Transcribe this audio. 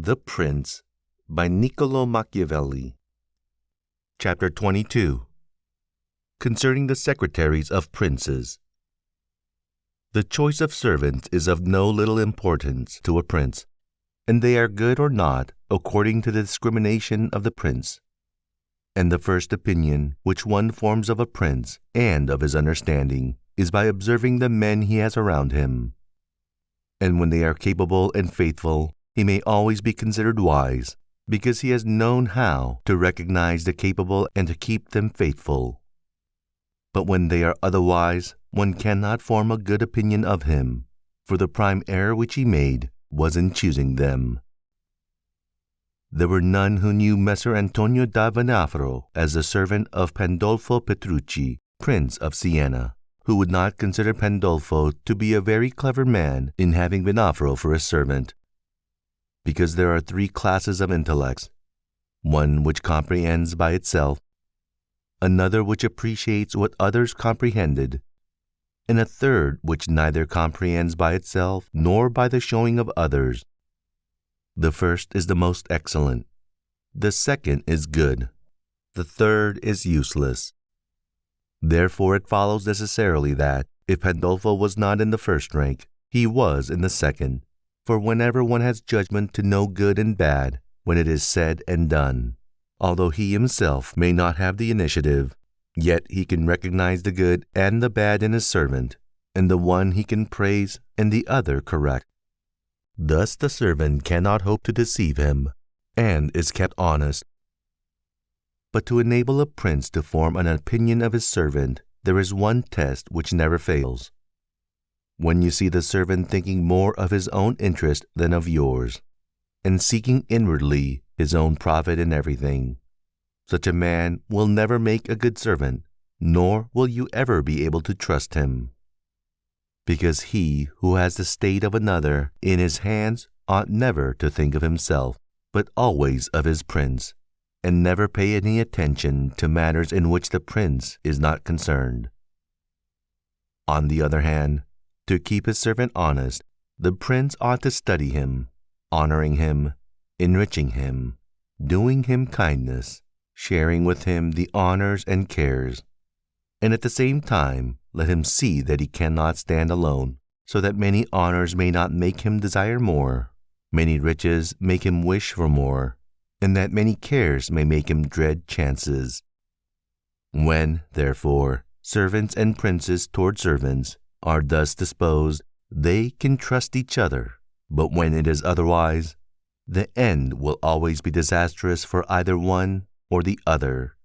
The Prince by Niccolo Machiavelli. Chapter 22. Concerning the secretaries of princes. The choice of servants is of no little importance to a prince, and they are good or not according to the discrimination of the prince. And the first opinion which one forms of a prince and of his understanding is by observing the men he has around him. And when they are capable and faithful, he may always be considered wise, because he has known how to recognize the capable and to keep them faithful. But when they are otherwise, one cannot form a good opinion of him, for the prime error which he made was in choosing them. There were none who knew Messer Antonio da Venafro as the servant of Pandolfo Petrucci, Prince of Siena, who would not consider Pandolfo to be a very clever man in having Venafro for a servant. Because there are three classes of intellects, one which comprehends by itself, another which appreciates what others comprehended, and a third which neither comprehends by itself nor by the showing of others. The first is the most excellent, the second is good, the third is useless. Therefore it follows necessarily that, if Pandolfo was not in the first rank, he was in the second. For whenever one has judgment to know good and bad, when it is said and done, although he himself may not have the initiative, yet he can recognize the good and the bad in his servant, and the one he can praise and the other correct. Thus the servant cannot hope to deceive him, and is kept honest. But to enable a prince to form an opinion of his servant, there is one test which never fails. When you see the servant thinking more of his own interest than of yours, and seeking inwardly his own profit in everything, such a man will never make a good servant, nor will you ever be able to trust him. Because he who has the state of another in his hands ought never to think of himself, but always of his prince, and never pay any attention to matters in which the prince is not concerned. On the other hand, to keep his servant honest, the prince ought to study him, honoring him, enriching him, doing him kindness, sharing with him the honors and cares, and at the same time let him see that he cannot stand alone, so that many honors may not make him desire more, many riches make him wish for more, and that many cares may make him dread chances. When, therefore, servants and princes toward servants are thus disposed, they can trust each other, but when it is otherwise, the end will always be disastrous for either one or the other.